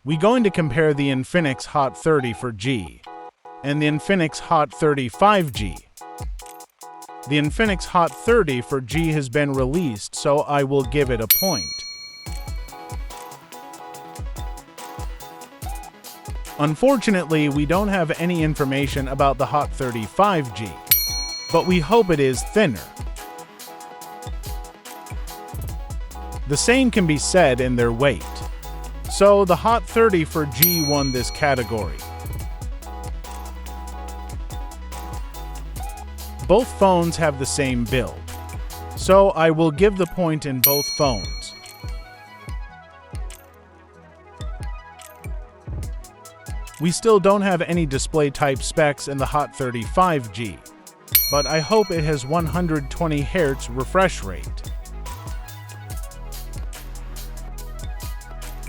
We're going to compare the Infinix Hot 30 for G and the Infinix Hot 30 5G. The Infinix Hot 30 for G has been released, so I will give it a point. Unfortunately, we don't have any information about the Hot 30 5G, but we hope it is thinner. The same can be said in their weight. So the Hot 30 for G won this category. Both phones have the same build, so I will give the point in both phones. We still don't have any display type specs in the Hot 30 5G, but I hope it has 120 Hz refresh rate.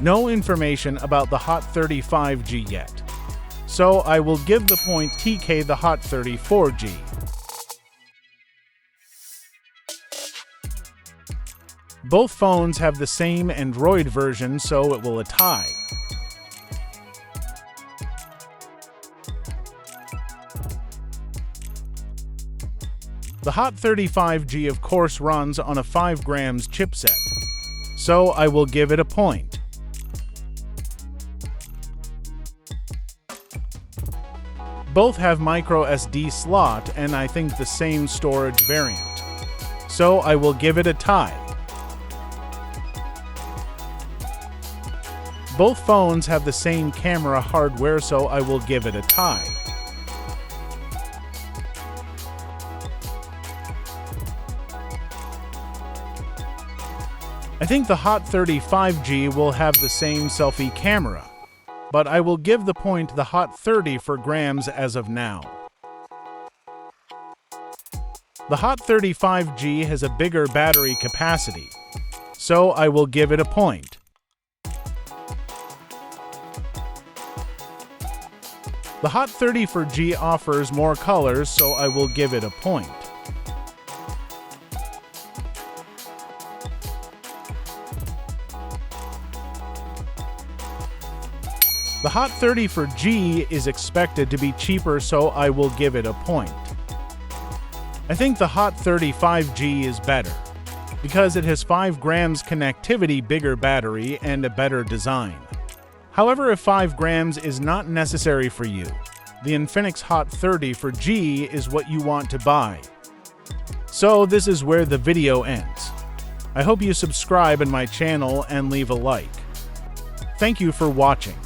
No information about the Hot 30 5G yet, so I will give the point TK the Hot 30 4G. Both phones have the same Android version, so it will a tie. The Hot 30 5G of course runs on a 5 grams chipset, so I will give it a point. Both have micro SD slot and I think the same storage variant, so I will give it a tie. Both phones have the same camera hardware, so I will give it a tie. I think the Hot 30 5G will have the same selfie camera, but I will give the point the Hot 30 for grams as of now. The Hot 30 5G has a bigger battery capacity, so I will give it a point. The Hot 30 for G offers more colors, so I will give it a point. The Hot 30 for G is expected to be cheaper, so I will give it a point. I think the Hot 30 5G is better, because it has 5 grams connectivity, bigger battery, and a better design. However, if 5 grams is not necessary for you, the Infinix Hot 30 for G is what you want to buy. So this is where the video ends. I hope you subscribe in my channel and leave a like. Thank you for watching.